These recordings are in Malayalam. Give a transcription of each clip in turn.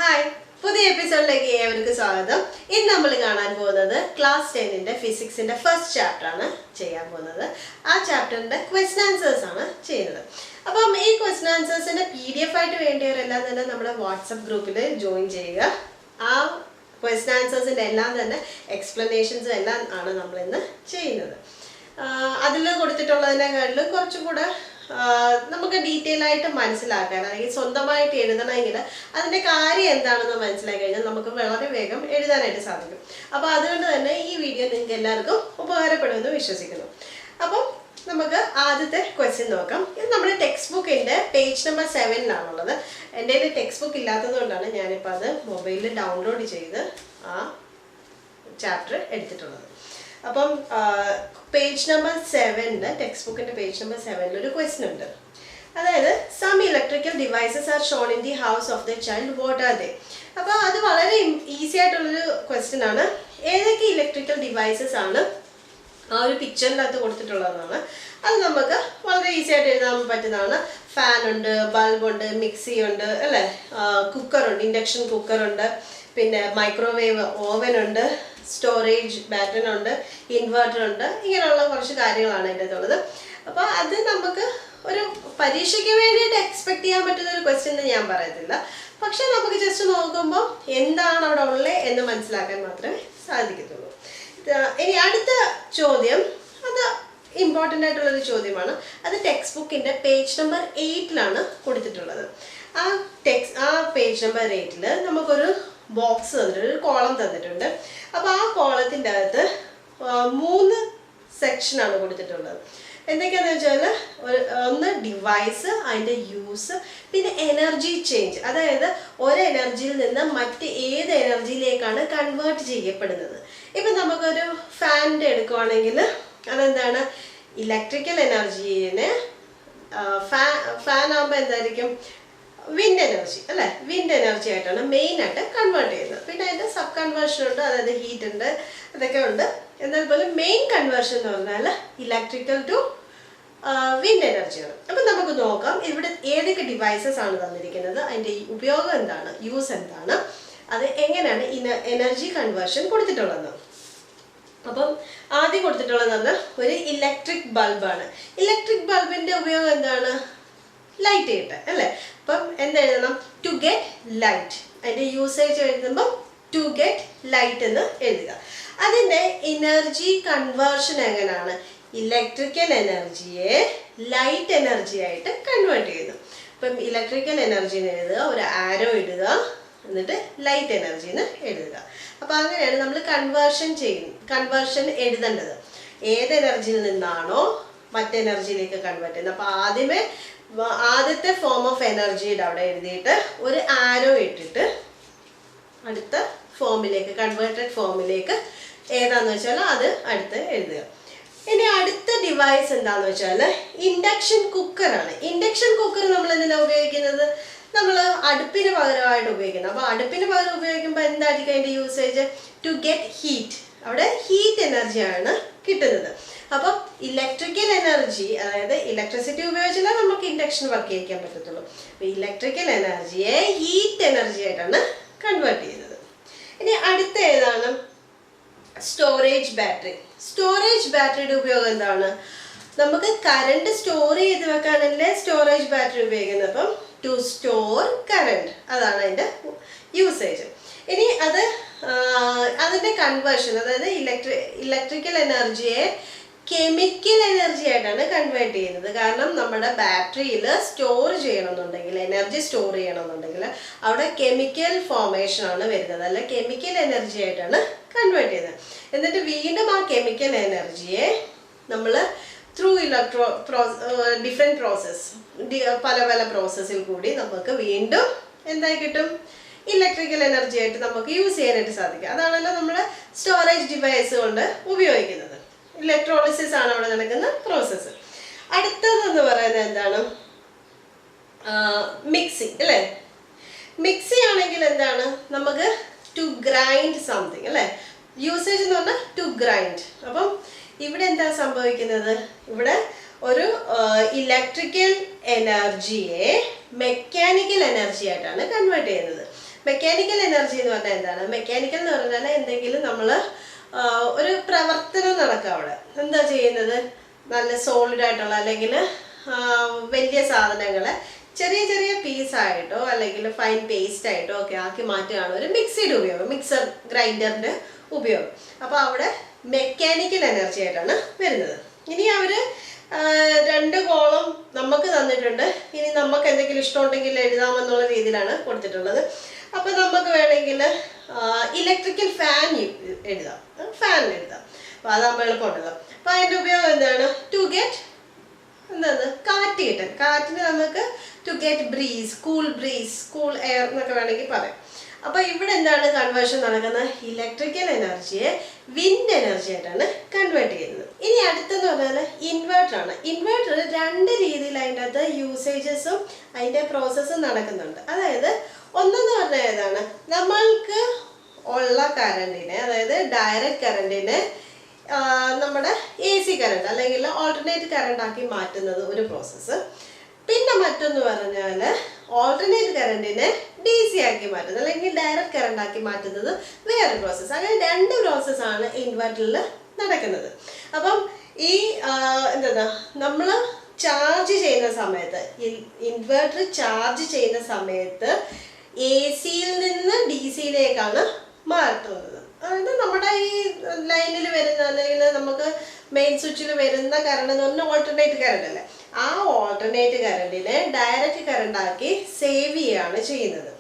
ഹായ്, പുതിയ എപ്പിസോഡിലേക്ക് ഏവർക്കും സ്വാഗതം. ഇന്ന് നമ്മൾ കാണാൻ പോകുന്നത് ക്ലാസ് 10ന്റെ ഫിസിക്സിന്റെ ഫസ്റ്റ് ചാപ്റ്റർ ആണ് ചെയ്യാൻ പോകുന്നത്. ആ ചാപ്റ്ററിന്റെ ക്വസ്റ്റ്യൻ ആൻസേഴ്സ് ആണ് ചെയ്യുന്നത്. അപ്പം ഈ ക്വസ്റ്റ്യൻ ആൻസേഴ്സിന്റെ PDF ആയിട്ട് വേണ്ടിയവരെല്ലാം തന്നെ നമ്മുടെ വാട്സപ്പ് ഗ്രൂപ്പിൽ ജോയിൻ ചെയ്യുക. ആ ക്വസ്റ്റ്യൻ ആൻസേഴ്സിന്റെ എല്ലാം തന്നെ എക്സ്പ്ലനേഷൻസും എല്ലാം ആണ് നമ്മൾ ഇന്ന് ചെയ്യുന്നത്. അതിൽ കൊടുത്തിട്ടുള്ളതിനെക്കാട്ടിലും കുറച്ചും കൂടെ നമുക്ക് ഡീറ്റെയിൽ ആയിട്ട് മനസ്സിലാക്കാൻ അല്ലെങ്കിൽ സ്വന്തമായിട്ട് എഴുതണമെങ്കിൽ അതിൻ്റെ കാര്യം എന്താണെന്ന് മനസ്സിലാക്കി കഴിഞ്ഞാൽ നമുക്ക് വളരെ വേഗം എഴുതാനായിട്ട് സാധിക്കും. അപ്പോൾ അതുകൊണ്ട് തന്നെ ഈ വീഡിയോ നിങ്ങൾക്ക് എല്ലാവർക്കും ഉപകാരപ്പെടുമെന്ന് വിശ്വസിക്കുന്നു. അപ്പം നമുക്ക് ആദ്യത്തെ ക്വസ്റ്റ്യൻ നോക്കാം. ഇത് നമ്മുടെ ടെക്സ്റ്റ് ബുക്കിൻ്റെ പേജ് നമ്പർ 7-ലാണുള്ളത്. എൻ്റെ കയ്യിൽ ടെക്സ്റ്റ് ബുക്ക് ഇല്ലാത്തത് കൊണ്ടാണ് ഞാനിപ്പോൾ അത് മൊബൈലിൽ ഡൗൺലോഡ് ചെയ്ത് ആ ചാപ്റ്റർ എടുത്തിട്ടുള്ളത്. അപ്പം പേജ് നമ്പർ 7 ടെക്സ്റ്റ് ബുക്കിൻ്റെ പേജ് നമ്പർ 7 ഒരു ക്വസ്റ്റ്യൻ ഉണ്ട്. അതായത് some electrical devices are shown in the house of the child, what are they? അപ്പോൾ അത് വളരെ ഈസി ആയിട്ടുള്ളൊരു ക്വസ്റ്റ്യൻ ആണ്. ഏതൊക്കെ ഇലക്ട്രിക്കൽ ഡിവൈസസ് ആണ് ആ ഒരു പിക്ചറിനകത്ത് കൊടുത്തിട്ടുള്ളതാണ്? അത് നമുക്ക് വളരെ ഈസി ആയിട്ട് എഴുതാൻ പറ്റുന്നതാണ്. ഫാനുണ്ട്, ബൾബുണ്ട്, മിക്സി ഉണ്ട്, അല്ലേ, കുക്കറുണ്ട്, ഇൻഡക്ഷൻ കുക്കറുണ്ട്, പിന്നെ മൈക്രോവേവ് ഓവൻ ഉണ്ട്, സ്റ്റോറേജ് ബാറ്ററി ഉണ്ട്, ഇൻവെർട്ടർ ഉണ്ട്. ഇങ്ങനെയുള്ള കുറച്ച് കാര്യങ്ങളാണ് അതിൻ്റെ ഉള്ളത്. അപ്പോൾ അത് നമുക്ക് ഒരു പരീക്ഷയ്ക്ക് വേണ്ടിയിട്ട് എക്സ്പെക്ട് ചെയ്യാൻ പറ്റുന്ന ഒരു ക്വസ്റ്റ്യൻ എന്ന് ഞാൻ പറയത്തില്ല. പക്ഷെ നമുക്ക് ജസ്റ്റ് നോക്കുമ്പോൾ എന്താണ് അവിടെ ഉള്ളത് എന്ന് മനസ്സിലാക്കാൻ മാത്രമേ സാധിക്കത്തുള്ളൂ. ഇനി അടുത്ത ചോദ്യം, അത് ഇമ്പോർട്ടൻ്റ് ആയിട്ടുള്ളൊരു ചോദ്യമാണ്. അത് ടെക്സ്റ്റ് ബുക്കിൻ്റെ പേജ് നമ്പർ 8-ലാണ് കൊടുത്തിട്ടുള്ളത്. ആ പേജ് നമ്പർ 8-ൽ നമുക്കൊരു ബോക്സ് തന്നിട്ടുണ്ട്, ഒരു കോളം തന്നിട്ടുണ്ട്. അപ്പോൾ ആ കോളത്തിൻ്റെ അകത്ത് 3 സെക്ഷനാണ് കൊടുത്തിട്ടുള്ളത്. എന്തൊക്കെയാണെന്ന് വെച്ചാൽ ഒന്ന് ഡിവൈസ്, അതിൻ്റെ യൂസ്, പിന്നെ എനർജി ചേഞ്ച്, അതായത് ഒരു എനർജിയിൽ നിന്ന് മറ്റ് ഏത് എനർജിയിലേക്കാണ് കൺവേർട്ട് ചെയ്യപ്പെടുന്നത്. ഇപ്പം നമുക്കൊരു ഫാനിൻ്റെ എടുക്കുവാണെങ്കിൽ അതെന്താണ്, ഇലക്ട്രിക്കൽ എനർജീനെ ഫാൻ ആകുമ്പോൾ എന്തായിരിക്കും, വിൻഡ് എനർജി, അല്ലേ, വിൻഡ് എനർജി ആയിട്ടാണ് മെയിനായിട്ട് കൺവേർട്ട് ചെയ്യുന്നത്. പിന്നെ അതിൻ്റെ സബ് കൺവേർഷൻ ഉണ്ട്, അതായത് ഹീറ്റ് ഉണ്ട്, അതൊക്കെ ഉണ്ട്. എന്നാൽ പോലും മെയിൻ കൺവേർഷൻ എന്ന് പറഞ്ഞാൽ ഇലക്ട്രിക്കൽ ടു വിൻഡ് എനർജിയാണ്. അപ്പം നമുക്ക് നോക്കാം ഇവിടെ ഏതൊക്കെ ഡിവൈസസ് ആണ് തന്നിരിക്കുന്നത്, അതിൻ്റെ ഉപയോഗം എന്താണ്, യൂസ് എന്താണ്, അത് എങ്ങനെയാണ് എനർജി കൺവേർഷൻ കൊടുത്തിട്ടുള്ളത്. അപ്പം ആദ്യം കൊടുത്തിട്ടുള്ളതെന്ന് പറഞ്ഞാൽ ഒരു ഇലക്ട്രിക് ബൾബാണ്. ഇലക്ട്രിക് ബൾബിൻ്റെ ഉപയോഗം എന്താണ്, ലൈറ്റ് കിട്ടാൻ, അല്ലേ. അപ്പം എന്തെഴുതണം, ടു ഗെറ്റ് ലൈറ്റ്. അതിൻ്റെ യൂസേജ് എഴുതുമ്പം ടു ഗെറ്റ് ലൈറ്റ് എന്ന് എഴുതുക. അതിൻ്റെ എനർജി കൺവേർഷൻ എങ്ങനെയാണ്, ഇലക്ട്രിക്കൽ എനർജിയെ ലൈറ്റ് എനർജി ആയിട്ട് കൺവേർട്ട് ചെയ്യുന്നു. ഇപ്പം ഇലക്ട്രിക്കൽ എനർജിന്ന് എഴുതുക, ഒരു ആരോ ഇടുക, എന്നിട്ട് ലൈറ്റ് എനർജിന്ന് എഴുതുക. അപ്പോൾ അങ്ങനെയാണ് നമ്മൾ കൺവേർഷൻ എഴുതേണ്ടത്. ഏത് എനർജിയിൽ നിന്നാണോ മറ്റ് എനർജിയിലേക്ക് കൺവേർട്ട് ചെയ്യുന്നത്. അപ്പോൾ ആദ്യത്തെ ഫോം ഓഫ് എനർജിയുടെ അവിടെ എഴുതിയിട്ട് ഒരു ആരോ ഇട്ടിട്ട് അടുത്ത ഫോമിലേക്ക്, കൺവേർട്ടഡ് ഫോമിലേക്ക് ഏതാന്ന് വെച്ചാൽ അത് അടുത്ത് എഴുതുക. ഇനി അടുത്ത ഡിവൈസ് എന്താണെന്ന് വെച്ചാൽ ഇൻഡക്ഷൻ കുക്കറാണ്. ഇൻഡക്ഷൻ കുക്കർ നമ്മൾ എന്തിനാണ് ഉപയോഗിക്കുന്നത്, നമ്മൾ അടുപ്പിന് പകരമായിട്ട് ഉപയോഗിക്കുന്നത്. അപ്പോൾ അടുപ്പിന് പകരം ഉപയോഗിക്കുമ്പോൾ എന്തായിരിക്കും അതിൻ്റെ യൂസേജ്, ടു ഗെറ്റ് ഹീറ്റ്. അവിടെ ഹീറ്റ് എനർജിയാണ് കിട്ടുന്നത്. അപ്പം ഇലക്ട്രിക്കൽ എനർജി, അതായത് ഇലക്ട്രിസിറ്റി ഉപയോഗിച്ചാൽ നമുക്ക് ഇൻഡക്ഷൻ വർക്ക് ചെയ്യിക്കാൻ പറ്റത്തുള്ളൂ. അപ്പോൾ ഇലക്ട്രിക്കൽ എനർജിയെ ഹീറ്റ് എനർജി ആയിട്ടാണ് കൺവേർട്ട് ചെയ്യുന്നത്. ഇനി അടുത്ത ഏതാണ്, സ്റ്റോറേജ് ബാറ്ററി. സ്റ്റോറേജ് ബാറ്ററിയുടെ ഉപയോഗം എന്താണ്, നമുക്ക് കറണ്ട് സ്റ്റോർ ചെയ്ത് വെക്കാനല്ലേ സ്റ്റോറേജ് ബാറ്ററി ഉപയോഗിക്കുന്നത്. അപ്പം ടു സ്റ്റോർ കറണ്ട്, അതാണ് അതിൻ്റെ യൂസേജ്. ഇനി അതിൻ്റെ കൺവേർഷൻ, അതായത് ഇലക്ട്രിക്കൽ എനർജിയെ കെമിക്കൽ എനർജി ആയിട്ടാണ് കൺവേർട്ട് ചെയ്യുന്നത്. കാരണം നമ്മുടെ ബാറ്ററിയിൽ സ്റ്റോർ ചെയ്യണമെന്നുണ്ടെങ്കിൽ, എനർജി സ്റ്റോർ ചെയ്യണമെന്നുണ്ടെങ്കിൽ അവിടെ കെമിക്കൽ ഫോർമേഷൻ ആണ് വരുന്നത്, അല്ല കെമിക്കൽ എനർജി ആയിട്ടാണ് കൺവേർട്ട് ചെയ്യുന്നത്. എന്നിട്ട് വീണ്ടും ആ കെമിക്കൽ എനർജിയെ നമ്മൾ ത്രൂ ഡിഫറെൻറ്റ് പ്രോസസ്സ്, പല പ്രോസസ്സിൽ കൂടി നമുക്ക് വീണ്ടും എന്തായി കിട്ടും, ഇലക്ട്രിക്കൽ എനർജി ആയിട്ട് നമുക്ക് യൂസ് ചെയ്യാനായിട്ട് സാധിക്കും. അതാണല്ലോ നമ്മൾ സ്റ്റോറേജ് ഡിവൈസ് കൊണ്ട് ഉപയോഗിക്കുന്നത്. ഇലക്ട്രോളിസിസ് ആണ് അവിടെ നടക്കുന്ന പ്രോസസ്സ്. അടുത്തതെന്ന് പറയുന്നത് എന്താണ്, മിക്സി, അല്ലേ. മിക്സി ആണെങ്കിൽ എന്താണ്, നമുക്ക് ടു ഗ്രൈൻഡ് സംതിങ്, അല്ലേ. യൂസേജ് എന്ന് പറഞ്ഞാൽ ടു ഗ്രൈൻഡ്. അപ്പം ഇവിടെ എന്താ സംഭവിക്കുന്നത്, ഇവിടെ ഒരു ഇലക്ട്രിക്കൽ എനർജിയെ മെക്കാനിക്കൽ എനർജി ആയിട്ടാണ് കൺവേർട്ട് ചെയ്യുന്നത്. മെക്കാനിക്കൽ എനർജി എന്ന് പറഞ്ഞാൽ എന്താണ്? മെക്കാനിക്കൽ എന്ന് പറഞ്ഞാൽ എന്തെങ്കിലും നമ്മൾ ഒരു പ്രവർത്തനം നടക്കുക അവിടെ എന്താ ചെയ്യുന്നത്, നല്ല സോളിഡ് ആയിട്ടുള്ള അല്ലെങ്കിൽ വലിയ സാധനങ്ങളെ ചെറിയ ചെറിയ പീസായിട്ടോ അല്ലെങ്കിൽ ഫൈൻ പേസ്റ്റ് ആയിട്ടോ ഒക്കെ ആക്കി മാറ്റുകയാണ് ഒരു മിക്സിയുടെ ഉപയോഗം, മിക്സർ ഗ്രൈൻഡറിൻ്റെ ഉപയോഗം. അപ്പോൾ അവിടെ മെക്കാനിക്കൽ എനർജി ആയിട്ടാണ് വരുന്നത്. ഇനി അവർ 2 കോളം നമുക്ക് തന്നിട്ടുണ്ട്. ഇനി നമുക്ക് എന്തെങ്കിലും ഇഷ്ടമുണ്ടെങ്കിൽ എഴുതാമെന്നുള്ള രീതിയിലാണ് കൊടുത്തിട്ടുള്ളത്. അപ്പോൾ നമുക്ക് വേണമെങ്കിൽ ഇലക്ട്രിക്കൽ ഫാൻ എഴുതാം, ഫാൻ എഴുതാം. അപ്പോൾ അതാകുമ്പോൾ എളുപ്പമുണ്ടല്ലോ. അപ്പോൾ അതിൻ്റെ ഉപയോഗം എന്താണ്? ടു ഗെറ്റ് എന്താണ്, കാറ്റ് കിട്ടാൻ. കാറ്റിന് നമുക്ക് to get breeze, cool air എന്നൊക്കെ വേണമെങ്കിൽ പറയാം. അപ്പോൾ ഇവിടെ എന്താണ് കൺവേർഷൻ നടക്കുന്നത്? ഇലക്ട്രിക്കൽ എനർജിയെ വിൻഡ് എനർജി ആയിട്ടാണ് കൺവേർട്ട് ചെയ്യുന്നത്. ഇനി അടുത്തെന്ന് പറഞ്ഞാൽ ഇൻവേർട്ടറാണ്. ഇൻവേർട്ടർ 2 രീതിയിൽ അതിൻ്റെ അകത്ത് യൂസേജസും അതിൻ്റെ പ്രോസസ്സും നടക്കുന്നുണ്ട്. അതായത് ഒന്നെന്ന് പറഞ്ഞാൽ ഏതാണ്, നമ്മൾക്ക് ഉള്ള കറണ്ടിനെ, അതായത് ഡയറക്റ്റ് കറണ്ടിനെ നമ്മുടെ AC കറണ്ട് അല്ലെങ്കിൽ ഓൾട്ടർനേറ്റ് കറണ്ട് ആക്കി മാറ്റുന്നത് ഒരു പ്രോസസ്സ്. പിന്നെ മറ്റൊന്ന് പറഞ്ഞാൽ ഓൾട്ടർനേറ്റ് കറണ്ടിനെ DC ആക്കി മാറ്റുന്നത് അല്ലെങ്കിൽ ഡയറക്റ്റ് കറണ്ട് ആക്കി മാറ്റുന്നത് വേറെ പ്രോസസ്സ്. അങ്ങനെ 2 പ്രോസസ്സാണ് ഇൻവെർട്ടറിൽ നടക്കുന്നത്. അപ്പം ഈ എന്താ നമ്മൾ ചാർജ് ചെയ്യുന്ന സമയത്ത്, ഇൻവെർട്ടർ ചാർജ് ചെയ്യുന്ന സമയത്ത് AC-യിൽ നിന്ന് DC-യിലേക്കാണ് മാറ്റുന്നത്. അതായത് നമ്മുടെ ഈ ലൈനിൽ വരുന്ന അല്ലെങ്കിൽ നമുക്ക് മെയിൻ സ്വിച്ചിൽ വരുന്ന കറണ്ട് എന്ന് പറഞ്ഞാൽ ഓൾട്ടർനേറ്റ് കറണ്ട് അല്ലേ, ആ ഓൾട്ടർനേറ്റ് കറണ്ടിനെ ഡയറക്റ്റ് കറണ്ട് ആക്കി സേവ് ചെയ്യുകയാണ് ചെയ്യുന്നത്.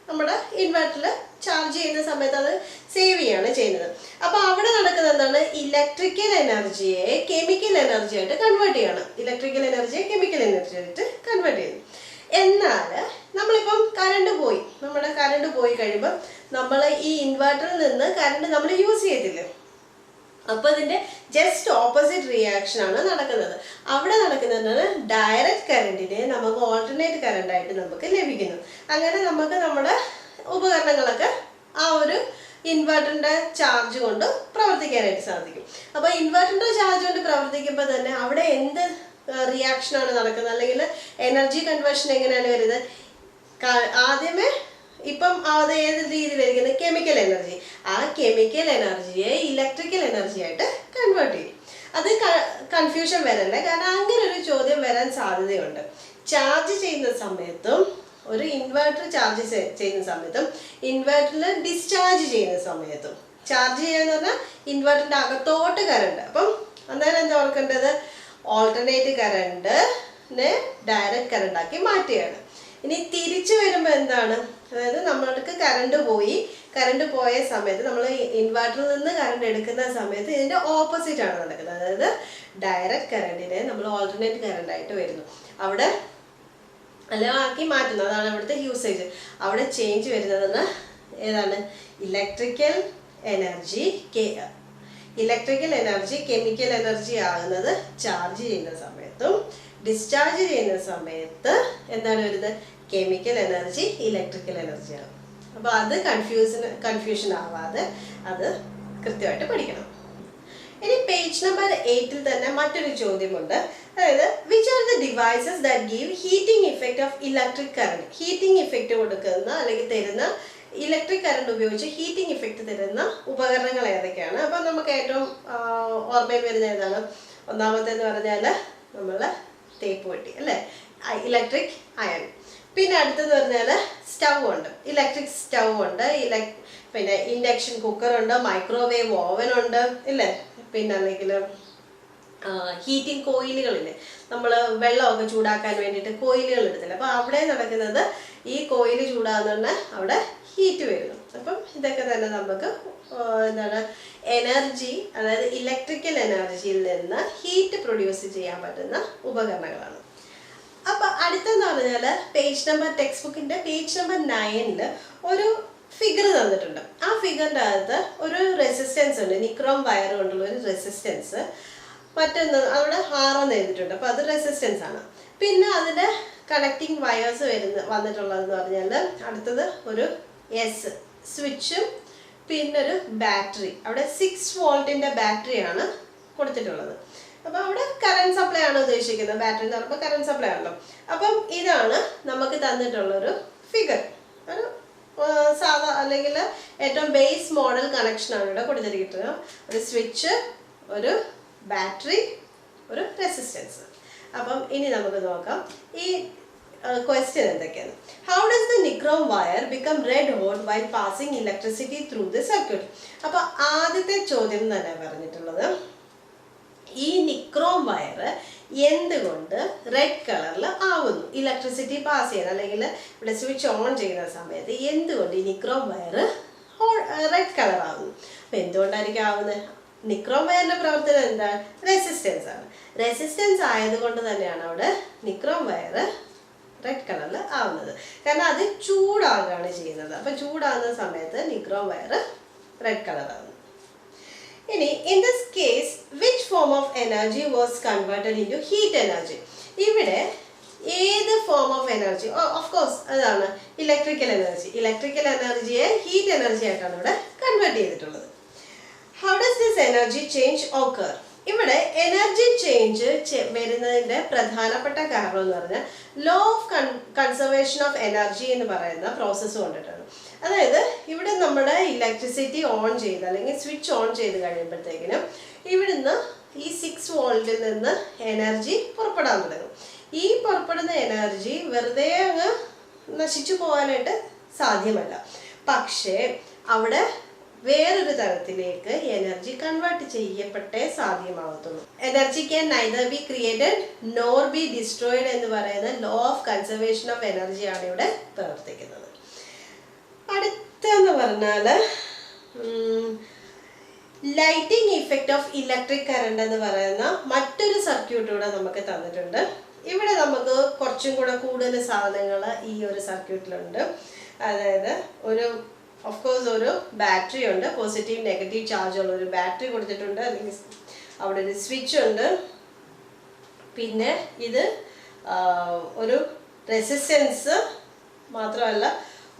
നമ്മുടെ ഇൻവെർട്ടറിൽ ചാർജ് ചെയ്യുന്ന സമയത്ത് അത് സേവ് ചെയ്യുകയാണ് ചെയ്യുന്നത്. അപ്പോൾ അവിടെ നടക്കുന്നത് എന്താണ്, ഇലക്ട്രിക്കൽ എനർജിയെ കെമിക്കൽ എനർജി ആയിട്ട് കൺവേർട്ട് ചെയ്യണം. ഇലക്ട്രിക്കൽ എനർജിയെ കെമിക്കൽ എനർജി ആയിട്ട് കൺവേർട്ട് ചെയ്യുന്നു. എന്നാൽ നമ്മളിപ്പം നമ്മുടെ കറണ്ട് പോയി കഴിയുമ്പോൾ നമ്മൾ ഈ ഇൻവെർട്ടറിൽ നിന്ന് കറണ്ട് നമ്മൾ യൂസ് ചെയ്തില്ലേ, അപ്പോൾ ഇതിൻ്റെ ജസ്റ്റ് ഓപ്പോസിറ്റ് റിയാക്ഷൻ ആണ് നടക്കുന്നത്. അവിടെ നടക്കുന്നത് ഡയറക്റ്റ് കറണ്ടിനെ നമുക്ക് ഓൾട്ടർനേറ്റ് കറണ്ടായിട്ട് നമുക്ക് ലഭിക്കുന്നു. അങ്ങനെ നമുക്ക് നമ്മുടെ ഉപകരണങ്ങളൊക്കെ ആ ഒരു ഇൻവെർട്ടറിൻ്റെ ചാർജ് കൊണ്ട് പ്രവർത്തിക്കാനായിട്ട് സാധിക്കും. അപ്പോൾ ഇൻവെർട്ടറിൻ്റെ ചാർജ് കൊണ്ട് പ്രവർത്തിക്കുമ്പോൾ തന്നെ അവിടെ എന്ത് റിയാക്ഷനാണ് നടക്കുന്നത് അല്ലെങ്കിൽ എനർജി കൺവേർഷൻ എങ്ങനെയാണ് വരുന്നത്? ആദ്യമേ ഇപ്പം അത് ഏത് രീതിയിലായിരിക്കുന്നത്, കെമിക്കൽ എനർജി. ആ കെമിക്കൽ എനർജിയെ ഇലക്ട്രിക്കൽ എനർജി ആയിട്ട് കൺവേർട്ട് ചെയ്യും. അത് കൺഫ്യൂഷൻ വരല്ലേ, കാരണം അങ്ങനെ ഒരു ചോദ്യം വരാൻ സാധ്യതയുണ്ട്. ചാർജ് ചെയ്യുന്ന സമയത്തും ഒരു ഇൻവെർട്ടർ ചാർജ് ചെയ്യുന്ന സമയത്തും ഇൻവെർട്ടറിൽ ഡിസ്ചാർജ് ചെയ്യുന്ന സമയത്തും, ചാർജ് ചെയ്യാന്ന് പറഞ്ഞാൽ ഇൻവെർട്ടറിൻ്റെ അകത്തോട്ട് കറണ്ട്. അപ്പം അന്നേരം എന്താ ഓർക്കേണ്ടത്, ഓൾട്ടർനേറ്റ് കറണ്ടിനെ ഡയറക്റ്റ് കറണ്ടാക്കി മാറ്റുകയാണ്. ഇനി തിരിച്ചു വരുമ്പോൾ എന്താണ്, അതായത് നമ്മൾക്ക് കറണ്ട് പോയ സമയത്ത് നമ്മൾ ഇൻവെർട്ടറിൽ നിന്ന് കറണ്ട് എടുക്കുന്ന സമയത്ത് ഇതിൻ്റെ ഓപ്പോസിറ്റ് ആണ് നടക്കുന്നത്. അതായത് ഡയറക്റ്റ് കറണ്ടിനെ നമ്മൾ ഓൾട്ടർനേറ്റ് കറണ്ടായിട്ട് വരുന്നു, അവിടെ ആക്കി മാറ്റുന്നു. അതാണ് ഇവിടുത്തെ യൂസേജ്. അവിടെ ചേഞ്ച് വരുന്നതെന്ന് ഏതാണ്, ഇലക്ട്രിക്കൽ എനർജി കെമിക്കൽ എനർജി ആകുന്നത് ചാർജ് ചെയ്യുന്ന സമയത്തും ഡിസ്ചാർജ് ചെയ്യുന്ന സമയത്ത് എന്താണ് വരുന്നത്, കെമിക്കൽ എനർജി ഇലക്ട്രിക്കൽ എനർജിയാണ്. അപ്പോൾ അത് കൺഫ്യൂഷൻ ആവാതെ അത് കൃത്യമായിട്ട് പഠിക്കണം. ഇനി പേജ് നമ്പർ 8 തന്നെ മറ്റൊരു ചോദ്യമുണ്ട്. അതായത് which are the devices that give heating effect of electric current. Heating effect കൊടുക്കുന്ന അല്ലെങ്കിൽ തരുന്ന, ഇലക്ട്രിക് കറണ്ട് ഉപയോഗിച്ച് ഹീറ്റിംഗ് ഇഫക്റ്റ് തരുന്ന ഉപകരണങ്ങൾ ഏതൊക്കെയാണ്? അപ്പം നമുക്ക് ഏറ്റവും ഓർമ്മയിൽ വരുന്ന ഏതാണ്? ഒന്നാമത്തേന്ന് പറഞ്ഞാൽ നമ്മളെ തേപ്പ് പെട്ടി അല്ലേ, ഇലക്ട്രിക് അയൺ. പിന്നെ അടുത്തെന്ന് പറഞ്ഞാൽ സ്റ്റൗ ഉണ്ട്, ഇലക്ട്രിക് സ്റ്റൗ ഉണ്ട്, പിന്നെ ഇൻഡക്ഷൻ കുക്കറുണ്ട്, മൈക്രോവേവ് ഓവൻ ഉണ്ട് ഇല്ലേ. പിന്നെ അല്ലെങ്കിൽ ഹീറ്റിംഗ് കോയിലുകളില്ലേ, നമ്മൾ വെള്ളമൊക്കെ ചൂടാക്കാൻ വേണ്ടിയിട്ട് കോയിലുകൾ എടുത്തില്ല. അപ്പോൾ അവിടെ നടക്കുന്നത് ഈ കോയിൽ ചൂടാകുന്ന അവിടെ ഹീറ്റ് വരുന്നു. അപ്പം ഇതൊക്കെ തന്നെ നമുക്ക് എന്താണ് എനർജി, അതായത് ഇലക്ട്രിക്കൽ എനർജിയിൽ നിന്ന് ഹീറ്റ് പ്രൊഡ്യൂസ് ചെയ്യാൻ പറ്റുന്ന ഉപകരണങ്ങളാണ്. അപ്പോൾ അടുത്തെന്ന് പറഞ്ഞാൽ പേജ് നമ്പർ ടെക്സ്റ്റ് ബുക്കിൻ്റെ പേജ് നമ്പർ 9 ഒരു ഫിഗർ തന്നിട്ടുണ്ട്. ആ ഫിഗറിൻ്റെ അകത്ത് ഒരു റെസിസ്റ്റൻസ് ഉണ്ട്, നിക്രോം വയർ കൊണ്ടുള്ള ഒരു റെസിസ്റ്റൻസ്. മറ്റൊന്ന് അവിടെ ഹാറെന്ന് എഴുതിയിട്ടുണ്ട്, അപ്പോൾ അത് റെസിസ്റ്റൻസ് ആണ്. പിന്നെ അതിൻ്റെ കണക്റ്റിംഗ് വയേഴ്സ് വന്നിട്ടുള്ളതെന്ന് പറഞ്ഞാൽ അടുത്തത് ഒരു സ്വിച്ചും പിന്നെ ഒരു ബാറ്ററി. അവിടെ 6 വോൾട്ടിൻ്റെ ബാറ്ററിയാണ് കൊടുത്തിട്ടുള്ളത്. അപ്പോൾ അവിടെ കറണ്ട് സപ്ലൈ ആണ് ഉദ്ദേശിക്കുന്നത്. ബാറ്ററി എന്ന് പറയുമ്പോൾ കറണ്ട് സപ്ലൈ ആണല്ലോ. അപ്പം ഇതാണ് നമുക്ക് തന്നിട്ടുള്ളൊരു ഫിഗർ, ഒരു അല്ലെങ്കിൽ ഏറ്റവും ബേസ് മോഡൽ കണക്ഷനാണ് ഇവിടെ കൊടുത്തിരിക്കുന്നത്. ഒരു സ്വിച്ച്, ഒരു ബാറ്ററി, ഒരു റെസിസ്റ്റൻസ്. അപ്പം ഇനി നമുക്ക് നോക്കാം ഈ ക്വസ്റ്റ്യൻ എന്തൊക്കെയാണ്. How does the nichrome wire become red hot while passing electricity through the circuit? അപ്പോൾ ആദ്യത്തെ ചോദ്യം തന്നെ പറഞ്ഞിട്ടുള്ളത് ഈ നിക്രോം വയർ എന്തുകൊണ്ട് റെഡ് കളറിൽ ആവുന്നു? ഇലക്ട്രിസിറ്റി പാസ് ചെയ്യാൻ അല്ലെങ്കിൽ ഇവിടെ സ്വിച്ച് ഓൺ ചെയ്യുന്ന സമയത്ത് എന്തുകൊണ്ട് ഈ നിക്രോം വയർ റെഡ് കളർ ആവുന്നു? അപ്പം എന്തുകൊണ്ടായിരിക്കും ആവുന്നത്? നിക്രോം വയറിന്റെ പ്രവർത്തനം എന്താണ്? റെസിസ്റ്റൻസ് ആണ്. റെസിസ്റ്റൻസ് ആയതുകൊണ്ട് തന്നെയാണ് അവിടെ നിക്രോം വയർ റെഡ് കളറിൽ ആവുന്നത്. കാരണം അത് ചൂടാകുകയാണ് ചെയ്യുന്നത്. അപ്പം ചൂടാകുന്ന സമയത്ത് നിക്രോം വയർ റെഡ് കളർ ആവുന്നു. ഇനി in this case which form of energy was converted into heat energy? ഇവിടെ ഏത് form of energy? Of course അതാണ് ഇലക്ട്രിക്കൽ എനർജി. ഇലക്ട്രിക്കൽ എനർജിയെ ഹീറ്റ് എനർജി ആയിട്ടാണ് ഇവിടെ കൺവേർട്ട് ചെയ്തിട്ടുള്ളത്. How does this energy change occur? ഇവിടെ എനർജി ചേഞ്ച് വരുന്നതിൻ്റെ പ്രധാനപ്പെട്ട കാരണം എന്ന് പറഞ്ഞാൽ law of conservation of energy എന്ന് പറയുന്ന പ്രോസസ്സ് കൊണ്ടിട്ടാണ്. അതായത് ഇവിടെ നമ്മുടെ ഇലക്ട്രിസിറ്റി ഓൺ ചെയ്ത് അല്ലെങ്കിൽ സ്വിച്ച് ഓൺ ചെയ്ത് കഴിയുമ്പോഴത്തേക്കിനും ഇവിടുന്ന് ഈ 6 വോൾട്ടിൽ നിന്ന് എനർജി പുറപ്പെടാൻ തുടങ്ങും. ഈ പുറപ്പെടുന്ന എനർജി വെറുതെ അങ്ങ് നശിച്ചു പോകാനായിട്ട് സാധ്യമല്ല. പക്ഷേ അവിടെ വേറൊരു തരത്തിലേക്ക് എനർജി കൺവേർട്ട് ചെയ്യപ്പെട്ടേ സാധ്യമാവത്തുള്ളൂ. Energy can neither be created nor be destroyed എന്ന് പറയുന്ന ലോ ഓഫ് കൺസർവേഷൻ ഓഫ് എനർജിയാണ് ഇവിടെ പ്രവർത്തിക്കുന്നത്. അടുത്തെന്ന് പറഞ്ഞാൽ lighting effect of electric current എന്ന് പറയുന്ന മറ്റൊരു സർക്യൂട്ട് ഇവിടെ നമുക്ക് തന്നിട്ടുണ്ട്. ഇവിടെ നമുക്ക് കുറച്ചും കൂടെ കൂടുതൽ സാധനങ്ങൾ ഈ ഒരു സർക്യൂട്ടിലുണ്ട്. അതായത് ഓഫ് കോഴ്സ് ഒരു ബാറ്ററി ഉണ്ട്, പോസിറ്റീവ് നെഗറ്റീവ് ചാർജ് ഉള്ള ഒരു ബാറ്ററി കൊടുത്തിട്ടുണ്ട്. അല്ലെങ്കിൽ അവിടെ ഒരു സ്വിച്ച് ഉണ്ട്. പിന്നെ ഇത് ഒരു റെസിസ്റ്റൻസ് മാത്രമല്ല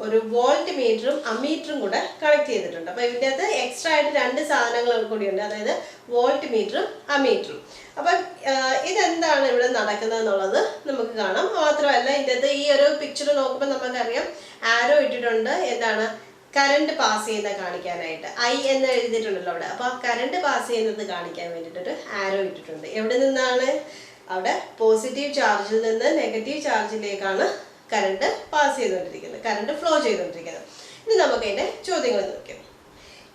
ഒരു വോൾട്ട് മീറ്ററും അമ്മീറ്ററും കൂടെ കണക്ട് ചെയ്തിട്ടുണ്ട്. അപ്പോൾ ഇതിൻ്റെ അകത്ത് എക്സ്ട്രാ ആയിട്ട് 2 സാധനങ്ങൾ കൂടിയുണ്ട്, അതായത് വോൾട്ട് മീറ്ററും അമ്മീറ്ററും. അപ്പം ഇതെന്താണ് ഇവിടെ നടക്കുന്നത് എന്നുള്ളത് നമുക്ക് കാണാം. മാത്രമല്ല ഇതിൻ്റെ അകത്ത് ഈ ഒരു പിക്ചർ നോക്കുമ്പോൾ നമുക്കറിയാം ആരോ ഇട്ടിട്ടുണ്ട്. എന്താണ്? കറണ്ട് പാസ് ചെയ്യുന്ന കാണിക്കാനായിട്ട് ഐ എന്ന് എഴുതിയിട്ടുണ്ടല്ലോ അവിടെ. അപ്പോൾ ആ കറണ്ട് പാസ് ചെയ്യുന്നത് കാണിക്കാൻ വേണ്ടിയിട്ടൊരു ആരോ ഇട്ടിട്ടുണ്ട്. എവിടെ നിന്നാണ്? അവിടെ പോസിറ്റീവ് ചാർജിൽ നിന്ന് നെഗറ്റീവ് ചാർജിലേക്കാണ് കറണ്ട് പാസ് ചെയ്തുകൊണ്ടിരിക്കുന്നത്, കറണ്ട് ഫ്ലോ ചെയ്തുകൊണ്ടിരിക്കുന്നത്. ഇനി നമുക്ക് അതിൻ്റെ ചോദ്യങ്ങൾ നോക്കാം.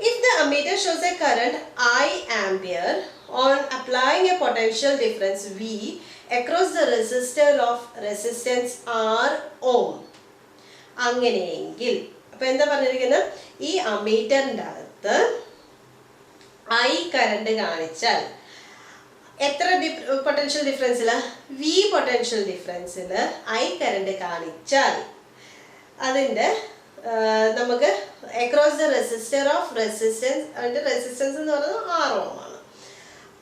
If the ammeter shows A current I ampere on applying a potential difference V across the resistor of resistance R ohm, അങ്ങനെയെങ്കിൽ അപ്പോൾ എന്താ പറഞ്ഞിരിക്കുന്നത്? ഈ അമ്മീറ്ററിൻ്റെ അകത്ത് I കറണ്ട് കാണിച്ചാൽ എത്ര പൊട്ടൻഷ്യൽ ഡിഫറൻസിൽ? V പൊട്ടൻഷ്യൽ ഡിഫറൻസിൽ I കറണ്ട് കാണിച്ചാൽ അതിൻ്റെ നമുക്ക് across the resistor of resistance, അതിൻ്റെ റെസിസ്റ്റൻസ് എന്ന് പറയുന്നത് 6 ഓം ആണ്.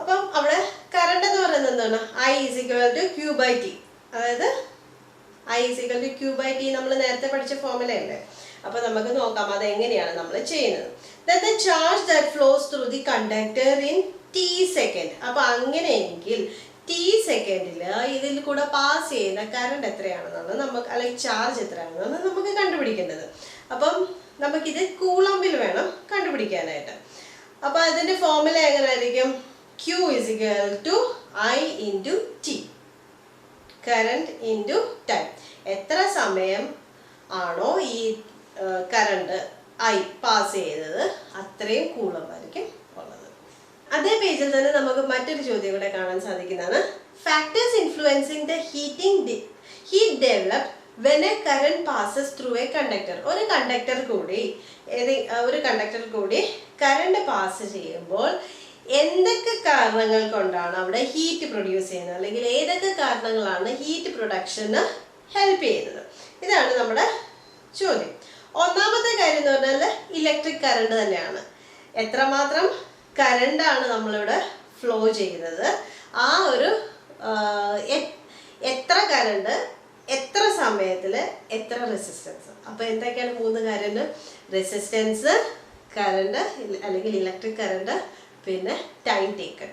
അപ്പം അവിടെ കറണ്ട് എന്ന് പറയുന്നത് എന്താണ്? I = Q/T. അതായത് I = Q/T നമ്മൾ നേരത്തെ പഠിച്ച ഫോർമുലയല്ലേ. അപ്പോൾ നമുക്ക് നോക്കാം അതെങ്ങനെയാണ് നമ്മൾ ചെയ്യുന്നത്. Then the charge that flows through the conductor in t second. അപ്പോൾ അങ്ങനെയെങ്കിൽ t സെക്കൻഡിൽ ഇതിൽ കൂടെ പാസ് ചെയ്യുന്ന കറണ്ട് എത്രയാണെന്നാണ് നമുക്ക്, അല്ലെങ്കിൽ ചാർജ് എത്രയാണെന്നാണ് നമുക്ക് കണ്ടുപിടിക്കേണ്ടത്. അപ്പം നമുക്കിത് കൂളമ്പിൽ വേണം കണ്ടുപിടിക്കാനായിട്ട്. അപ്പോൾ അതിൻ്റെ ഫോർമുല എങ്ങനെയായിരിക്കും? Q = I × T, current into time. എത്ര സമയം ആണോ ഈ കറണ്ട് I പാസ് ചെയ്തത് അത്രയും കൂളമ്പായിരിക്കും ഉള്ളത്. അതേ പേജിൽ തന്നെ നമുക്ക് മറ്റൊരു ചോദ്യം കൂടെ കാണാൻ സാധിക്കുന്നതാണ്. Factors influencing the heat developed when a current passes through a conductor. ഒരു കണ്ടക്ടർ കൂടി കറണ്ട് പാസ് ചെയ്യുമ്പോൾ എന്തൊക്കെ കാരണങ്ങൾ കൊണ്ടാണ് അവിടെ ഹീറ്റ് പ്രൊഡ്യൂസ് ചെയ്യുന്നത്, അല്ലെങ്കിൽ ഏതൊക്കെ കാരണങ്ങളാണ് ഹീറ്റ് പ്രൊഡക്ഷന് ഹെൽപ്പ് ചെയ്യുന്നത്? ഇതാണ് നമ്മുടെ ചോദ്യം. ഒന്നാമത്തെ കാര്യം എന്ന് പറഞ്ഞാൽ ഇലക്ട്രിക് കറണ്ട് തന്നെയാണ്. എത്രമാത്രം കറണ്ടാണ് നമ്മളിവിടെ ഫ്ലോ ചെയ്യുന്നത്, ആ ഒരു എത്ര കറണ്ട് എത്ര സമയത്തിൽ എത്ര റെസിസ്റ്റൻസ്. അപ്പോൾ എന്തൊക്കെയാണ് 3 കാര്യം? റെസിസ്റ്റൻസ്, കറണ്ട് അല്ലെങ്കിൽ ഇലക്ട്രിക് കറണ്ട്, പിന്നെ ടൈം ടേക്കൺ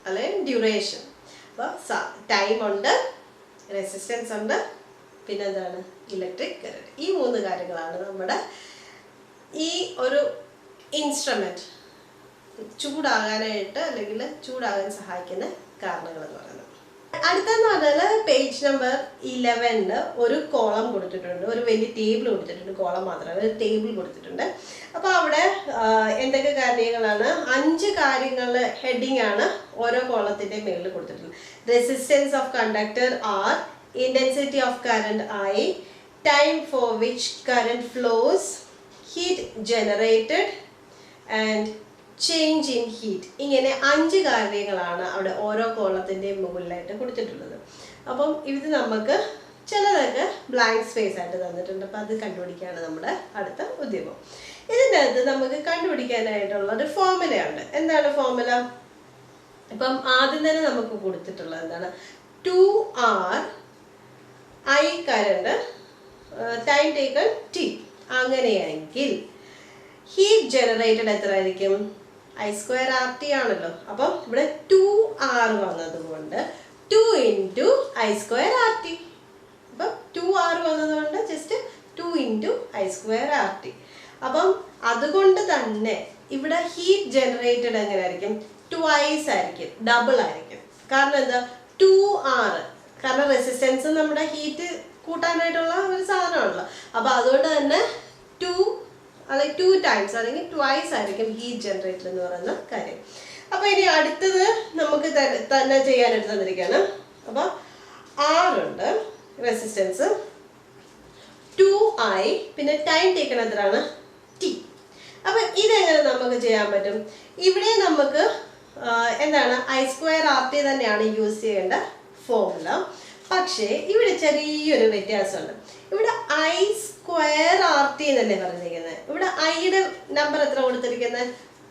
അല്ലെങ്കിൽ ഡ്യൂറേഷൻ. അപ്പോൾ ടൈം ഉണ്ട്, റെസിസ്റ്റൻസ് ഉണ്ട്, പിന്നെ എന്താണ്? Electric current. ഈ 3 കാര്യങ്ങളാണ് നമ്മുടെ ഈ ഒരു ഇൻസ്ട്രുമെന്റ് ചൂടാകാനായിട്ട് അല്ലെങ്കിൽ ചൂടാകാൻ സഹായിക്കുന്ന കാരണങ്ങൾ എന്ന് പറയുന്നത്. അടുത്തെന്ന് പറഞ്ഞാൽ പേജ് നമ്പർ 11 ഒരു കോളം കൊടുത്തിട്ടുണ്ട്, ഒരു വലിയ ടേബിൾ കൊടുത്തിട്ടുണ്ട്. കോളം മാത്രമല്ല, ഒരു ടേബിൾ കൊടുത്തിട്ടുണ്ട്. അപ്പോൾ അവിടെ എന്തൊക്കെ കാര്യങ്ങളാണ്, 5 കാര്യങ്ങൾ ഹെഡിങ് ആണ് ഓരോ കോളത്തിന്റെ മേളിൽ കൊടുത്തിട്ടുള്ളത്. Resistance of conductor R, intensity of current I, time for which current flows, heat generated and change in heat. ഇങ്ങനെ 5 കാര്യങ്ങളാണ് അവിടെ ഓരോ കോളത്തിൻ്റെയും മുകളിലായിട്ട് കൊടുത്തിട്ടുള്ളത്. അപ്പം ഇത് നമുക്ക് ചിലതൊക്കെ ബ്ലാങ്ക് സ്പേസ് ആയിട്ട് തന്നിട്ടുണ്ട്. അപ്പം അത് കണ്ടുപിടിക്കുകയാണ് നമ്മുടെ അടുത്ത ഉദ്യമം. ഇതിൻ്റെ അകത്ത് നമുക്ക് കണ്ടുപിടിക്കാനായിട്ടുള്ള ഒരു ഫോർമുലയുണ്ട്. എന്താണ് ഫോർമുല? ഇപ്പം ആദ്യം തന്നെ നമുക്ക് കൊടുത്തിട്ടുള്ളത് എന്താണ്, 2R I current, time taken T. അങ്ങനെയാണെങ്കിൽ ഹീറ്റ് ജനറേറ്റഡ് എത്ര ആയിരിക്കും? I² RT ആണല്ലോ. അപ്പം ഇവിടെ 2R വന്നതുകൊണ്ട് 2 × I² RT. അപ്പം 2R വന്നതുകൊണ്ട് ജസ്റ്റ് 2 × I² RT. അപ്പം അതുകൊണ്ട് തന്നെ ഇവിടെ ഹീറ്റ് ജനറേറ്റഡ് എങ്ങനെ ആയിരിക്കും? ട്വൈസ് ആയിരിക്കും, ഡബിൾ ആയിരിക്കും. കാരണം എന്താ? 2R, കാരണം റെസിസ്റ്റൻസ് നമ്മുടെ ഹീറ്റ് കൂട്ടാനായിട്ടുള്ള ഒരു സാധനമാണല്ലോ. അപ്പം അതുകൊണ്ട് തന്നെ 2 ടൈംസ് അല്ലെങ്കിൽ ട്വൈസ് ആയിരിക്കും ഹീറ്റ് ജനറേറ്റർ എന്ന് പറയുന്ന കാര്യം. അപ്പോൾ ഇനി അടുത്തത് നമുക്ക് തന്നെ ചെയ്യാനായിട്ട് തന്നിരിക്കുകയാണ്. അപ്പോൾ R ഉണ്ട് റെസിസ്റ്റൻസ്, 2I, പിന്നെ ടൈം ടേക്കൺ എത്രയാണ്? T. അപ്പം ഇതെങ്ങനെ നമുക്ക് ചെയ്യാൻ പറ്റും? ഇവിടെ നമുക്ക് എന്താണ്, I² RT തന്നെയാണ് യൂസ് ചെയ്യേണ്ട ഫോർമുല. പക്ഷേ ഇവിടെ ചെറിയൊരു വ്യത്യാസമുണ്ട്. ഇവിടെ I² RT എന്നല്ലേ പറഞ്ഞിരിക്കുന്നത്. ഇവിടെ ഐയുടെ നമ്പർ എത്ര കൊടുത്തിരിക്കുന്നത്?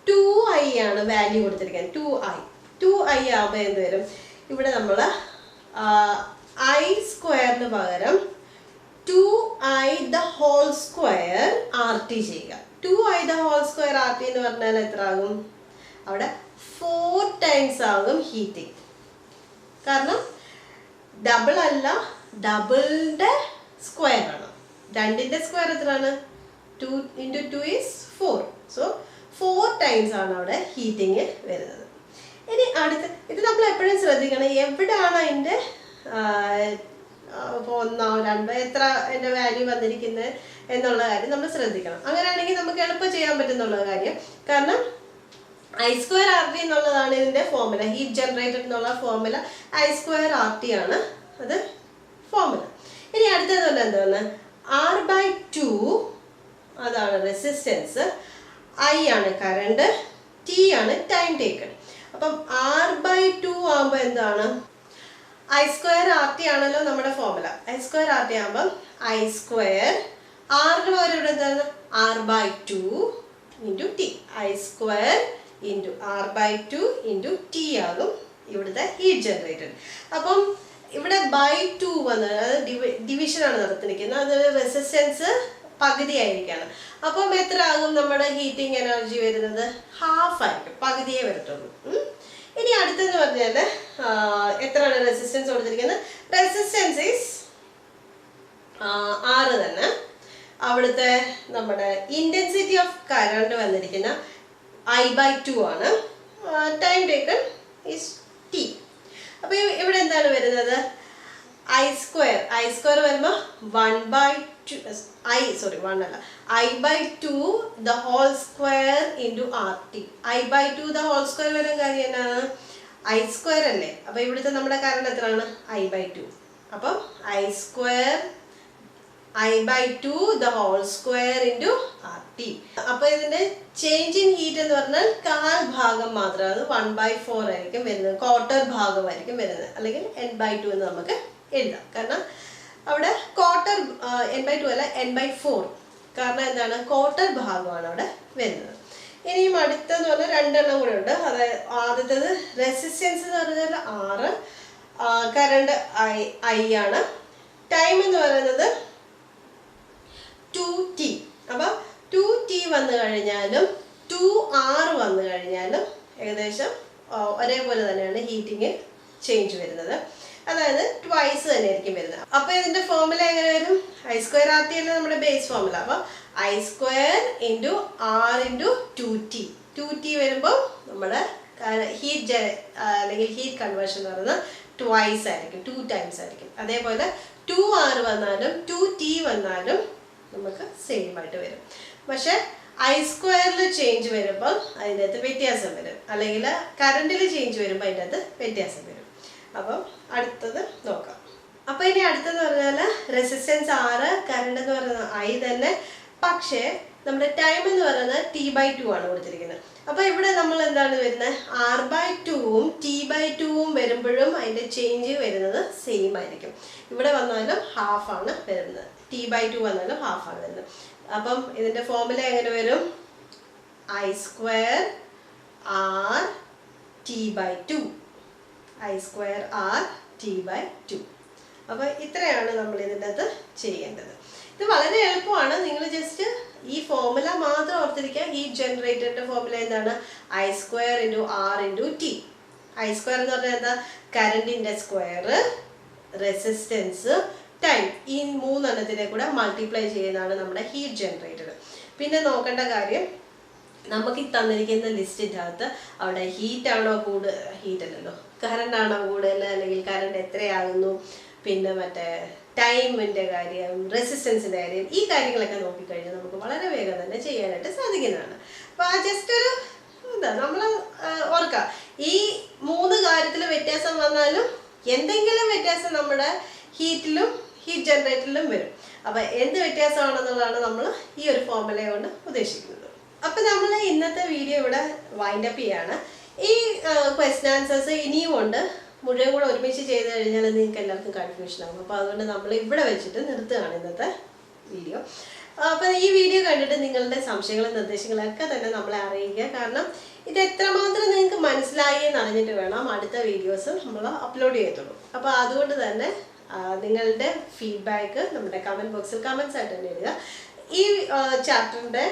2I ആണ് വാല്യൂ കൊടുത്തിരിക്കുന്നത്. 2I ആവുമ്പോൾ എന്ത് വരും? ഇവിടെ നമ്മൾ I² പകരം 2I² RT ചെയ്യുക. 2I² RT എന്ന് പറഞ്ഞാൽ എത്ര ആകും? അവിടെ 4 ടൈംസ് ആകും ഹീറ്റിംഗ്. കാരണം ഡബിൾ അല്ല, ഡബിളിൻ്റെ സ്ക്വയർ ആണ്. 2ന്റെ സ്ക്വയർ എത്രയാണ്? 2 × 2 = 4. സോ 4 ടൈംസ് ആണ് അവിടെ ഹീറ്റിംഗ് വരുന്നത്. ഇനി അടുത്ത് ഇത് നമ്മൾ എപ്പോഴും ശ്രദ്ധിക്കണം, എവിടെയാണ് അതിൻ്റെ 1, 2 എത്ര അതിൻ്റെ വാല്യൂ വന്നിരിക്കുന്നത് എന്നുള്ള കാര്യം നമ്മൾ ശ്രദ്ധിക്കണം. അങ്ങനെയാണെങ്കിൽ നമുക്ക് എളുപ്പം ചെയ്യാൻ പറ്റുന്നുള്ള കാര്യം. കാരണം I² RT എന്നുള്ളതാണ് ഇതിൻ്റെ ഫോർമുല. ഹീറ്റ് ജനറേറ്റഡ് എന്നുള്ള ഫോർമുല I² RT ആണ് അത് ഫോർമുല. ഇനി അടുത്തത് എന്താണ്? R/2 അതാണ് റെസിസ്റ്റൻസ്, I ആണ് കറണ്ട്, T ആണ് ടൈം ടേക്കൺ. അപ്പം R/2 ആകുമ്പോൾ എന്താണ്? I² RT ആണല്ലോ നമ്മുടെ ഫോർമുല. I² RT ആകുമ്പം I², R പകരം ഇവിടെ എന്താണ്? R/2 × T. I² × R/2 × T ആകും ഇവിടുത്തെ ഹീറ്റ് ജനറേറ്റഡ്. അപ്പം ഇവിടെ by2 വന്നത്, അതായത് ഡിവിഷനാണ് നടത്തിയിരിക്കുന്നത്. അത് റെസിസ്റ്റൻസ് പകുതി ആയിരിക്കണം. അപ്പം എത്ര ആകും നമ്മുടെ ഹീറ്റിംഗ് എനർജി വരുന്നത്? ഹാഫ് ആയിരിക്കും, പകുതിയേ വരത്തുള്ളൂ. ഇനി അടുത്തെന്ന് പറഞ്ഞാൽ എത്രയാണ് റെസിസ്റ്റൻസ് കൊടുത്തിരിക്കുന്നത്? റെസിസ്റ്റൻസ് ഈസ് R തന്നെ. അവിടുത്തെ നമ്മുടെ ഇന്റൻസിറ്റി ഓഫ് കറണ്ട് വന്നിരിക്കുന്ന I/2 ആണ്. Time taken is T. അപ്പോൾ ഇവിടെ എന്താണ് വരുന്നത്? I² വരുമ്പോൾ 1/2 I/2 the whole square into RT. I/2 the whole square വരാൻ കാര്യം എന്നാണ്? I² അല്ലേ. അപ്പോൾ ഇവിടുത്തെ നമ്മുടെ കറണ്ട് എത്രയാണ്? I/2. അപ്പം I/2 the whole square into RT. അപ്പോൾ ഇതിന്റെ ചേഞ്ച് ഇൻ ഹീറ്റ് എന്ന് പറഞ്ഞാൽ കാൽ ഭാഗം മാത്രം, അത് 1/4 ആയിരിക്കും വരുന്നത്, ക്വാർട്ടർ ഭാഗമായിരിക്കും വരുന്നത്. അല്ലെങ്കിൽ n/2 എന്ന് നമുക്ക് എഴുതാം. കാരണം അവിടെ ക്വാർട്ടർ n/2 അല്ല n/4. കാരണം എന്താണ്? ക്വാർട്ടർ ഭാഗമാണ് അവിടെ വരുന്നത്. ഇനിയും അടുത്തെന്ന് പറഞ്ഞാൽ 2 എണ്ണം കൂടെ ഉണ്ട്. അതായത് ആദ്യത്തേത് റെസിസ്റ്റൻസ് എന്ന് പറഞ്ഞാൽ R, കറണ്ട് I ആണ്, ടൈം എന്ന് പറയുന്നത് 2T. അപ്പം 2T വന്നു കഴിഞ്ഞാലും 2R വന്നു കഴിഞ്ഞാലും ഏകദേശം ഒരേപോലെ തന്നെയാണ് ഹീറ്റിംഗ് ചേഞ്ച് വരുന്നത്. അതായത് ട്വൈസ് തന്നെ ആയിരിക്കും വരുന്നത്. അപ്പോൾ ഇതിൻ്റെ ഫോർമുല എങ്ങനെ വരും? I² RT അല്ല നമ്മുടെ ബേസ് ഫോർമുല. അപ്പോൾ I square into R into 2t. 2t വരുമ്പോൾ നമ്മുടെ ഹീറ്റ് അല്ലെങ്കിൽ ഹീറ്റ് കൺവേർഷൻ എന്ന് പറയുന്നത് ട്വൈസ് ആയിരിക്കും, 2 ടൈംസ് ആയിരിക്കും. അതേപോലെ 2r വന്നാലും 2t വന്നാലും നമുക്ക് സെയിം ആയിട്ട് വരും. പക്ഷെ ഐ സ്ക്വയറിൽ ചേഞ്ച് വരുമ്പോൾ അതിൻ്റെ അകത്ത് വ്യത്യാസം വരും, അല്ലെങ്കിൽ കറണ്ടിൽ ചേഞ്ച് വരുമ്പോൾ അതിൻ്റെ അകത്ത് വ്യത്യാസം വരും. അപ്പം അടുത്തത് നോക്കാം. അപ്പോൾ ഇനി അടുത്തെന്ന് പറഞ്ഞാൽ റെസിസ്റ്റൻസ് ആറ്, കറണ്ട് എന്ന് പറയുന്നത് ഐ തന്നെ. പക്ഷേ നമ്മുടെ ടൈം എന്ന് പറയുന്നത് t/2 ആണ് കൊടുത്തിരിക്കുന്നത്. അപ്പോൾ ഇവിടെ നമ്മൾ എന്താണ് വരുന്നത്, r/2ഉം t/2ഉം വരുമ്പോഴും അതിൻ്റെ ചേഞ്ച് വരുന്നത് സെയിം ആയിരിക്കും. ഇവിടെ വന്നാലും ഹാഫ് ആണ് വരുന്നത്, t/2 വന്നാലും ഹാഫ് ആണ് വരുന്നത്. അപ്പം ഇതിൻ്റെ ഫോർമുല എങ്ങനെ വരും, I square R t/2, I square R t/2. അപ്പോൾ ഇത്രയാണ് നമ്മൾ ഇതിൻ്റെ അകത്ത് ചെയ്യേണ്ടത്. ഇത് വളരെ എളുപ്പമാണ്. നിങ്ങൾ ജസ്റ്റ് ഈ ഫോർമുല മാത്രം ഓർത്തിരിക്കുക. ഈ ജനറേറ്ററിൻ്റെ ഫോർമുല എന്താണ്, I square into R into T. I square എന്ന് പറഞ്ഞാൽ എന്താ, കറണ്ടിൻ്റെ സ്ക്വയർ, റെസിസ്റ്റൻസ്, ടൈം, ഈ മൂന്നെണ്ണത്തിനെ കൂടെ മൾട്ടിപ്ലൈ ചെയ്യുന്നതാണ് നമ്മുടെ ഹീറ്റ് ജനറേറ്റർ. പിന്നെ നോക്കേണ്ട കാര്യം, നമുക്ക് ഈ തന്നിരിക്കുന്ന ലിസ്റ്റിൻ്റെ അകത്ത് അവിടെ ഹീറ്റാണോ ഹീറ്റ് അല്ലല്ലോ, കറണ്ട് ആണോ കൂടുതൽ, അല്ലെങ്കിൽ കറണ്ട് എത്രയാകുന്നു, പിന്നെ മറ്റേ ടൈമിൻ്റെ കാര്യം, റെസിസ്റ്റൻസിൻ്റെ കാര്യം, ഈ കാര്യങ്ങളൊക്കെ നോക്കിക്കഴിഞ്ഞാൽ നമുക്ക് വളരെ വേഗം തന്നെ ചെയ്യാനായിട്ട് സാധിക്കുന്നതാണ്. അപ്പോൾ ആ ജസ്റ്റ് ഒരു എന്താ നമ്മൾ ഓർക്കുക, ഈ 3 കാര്യത്തിൽ വ്യത്യാസം വന്നാലും എന്തെങ്കിലും വ്യത്യാസം നമ്മുടെ ഹീറ്റിലും ഹീറ്റ് ജനറേറ്ററിലും വരും. അപ്പോൾ എന്ത് വ്യത്യാസമാണെന്നുള്ളതാണ് നമ്മൾ ഈ ഒരു ഫോർമുല കൊണ്ട് ഉദ്ദേശിക്കുന്നത്. അപ്പോൾ നമ്മൾ ഇന്നത്തെ വീഡിയോ ഇവിടെ വൈൻഡ് അപ്പ് ചെയ്യാണ്. ഈ ക്വസ്റ്റ്യൻ ആൻസേഴ്സ് ഇനിയും ഉണ്ട്, മുഴുവൻ കൂടെ ഒരുമിച്ച് ചെയ്ത് കഴിഞ്ഞാൽ നിങ്ങൾക്ക് എല്ലാവർക്കും കൺഫ്യൂഷൻ ആകും. അപ്പോൾ അതുകൊണ്ട് നമ്മൾ ഇവിടെ വെച്ചിട്ട് നിർത്തുകയാണ് ഇന്നത്തെ വീഡിയോ. അപ്പോൾ ഈ വീഡിയോ കണ്ടിട്ട് നിങ്ങളുടെ സംശയങ്ങളും നിർദ്ദേശങ്ങളൊക്കെ തന്നെ നമ്മളെ അറിയിക്കുക. കാരണം ഇത് എത്രമാത്രം നിങ്ങൾക്ക് മനസ്സിലായി എന്ന് അറിഞ്ഞിട്ട് വേണം അടുത്ത വീഡിയോസ് നമ്മൾ അപ്ലോഡ് ചെയ്യത്തുള്ളൂ. അപ്പോൾ അതുകൊണ്ട് തന്നെ നിങ്ങളുടെ ഫീഡ്ബാക്ക് നമ്മുടെ കമൻറ്റ് ബോക്സിൽ കമൻറ്റ്സ് ആയിട്ട് തന്നെ എഴുതുക. ഈ ചാപ്റ്ററിൻ്റെ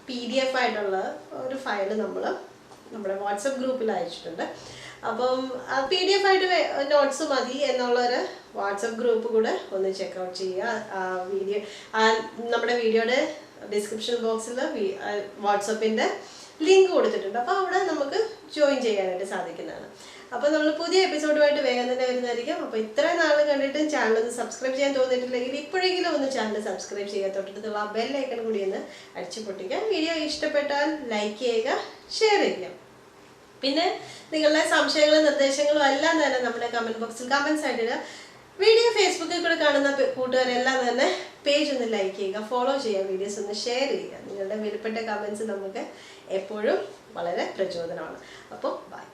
PDF ആയിട്ടുള്ള ഒരു ഫയൽ നമ്മൾ നമ്മുടെ വാട്സപ്പ് ഗ്രൂപ്പിൽ അയച്ചിട്ടുണ്ട്. അപ്പം PDF ആയിട്ട് നോട്ട്സ് മതി എന്നുള്ളൊരു വാട്സപ്പ് ഗ്രൂപ്പ് കൂടെ ഒന്ന് ചെക്കൗട്ട് ചെയ്യുക. വീഡിയോ നമ്മുടെ വീഡിയോയുടെ ഡിസ്ക്രിപ്ഷൻ ബോക്സിൽ വാട്സപ്പിൻ്റെ ലിങ്ക് കൊടുത്തിട്ടുണ്ട്. അപ്പോൾ അവിടെ നമുക്ക് ജോയിൻ ചെയ്യാനായിട്ട് സാധിക്കുന്നതാണ്. അപ്പോൾ നമ്മൾ പുതിയ എപ്പിസോഡുമായിട്ട് വേഗം തന്നെ വരുന്നതായിരിക്കും. അപ്പോൾ ഇത്രയും നാൾ കണ്ടിട്ടും ചാനൽ ഒന്ന് സബ്സ്ക്രൈബ് ചെയ്യാൻ തോന്നിയിട്ടില്ലെങ്കിൽ ഇപ്പോഴെങ്കിലും ഒന്ന് ചാനൽ സബ്സ്ക്രൈബ് ചെയ്യുക. തൊട്ടടുത്തുള്ള ബെൽ ഐക്കൺ കൂടി ഒന്ന് അടിച്ചു പൊട്ടിക്കുക. വീഡിയോ ഇഷ്ടപ്പെട്ടാൽ ലൈക്ക് ചെയ്യുക, ഷെയർ ചെയ്യുക. പിന്നെ നിങ്ങളുടെ സംശയങ്ങളും നിർദ്ദേശങ്ങളും എല്ലാം തന്നെ നമ്മുടെ കമൻറ്റ് ബോക്സിൽ കമൻറ്റ്സ് ആയിട്ടിടുക. വീഡിയോ ഫേസ്ബുക്കിൽ കൂടെ കാണുന്ന കൂട്ടുകാരെല്ലാം തന്നെ പേജ് ഒന്ന് ലൈക്ക് ചെയ്യുക, ഫോളോ ചെയ്യുക, വീഡിയോസ് ഒന്ന് ഷെയർ ചെയ്യുക. നിങ്ങളുടെ വിലപ്പെട്ട കമൻറ്റ്സ് നമുക്ക് എപ്പോഴും വളരെ പ്രചോദനമാണ്. അപ്പോൾ ബൈ.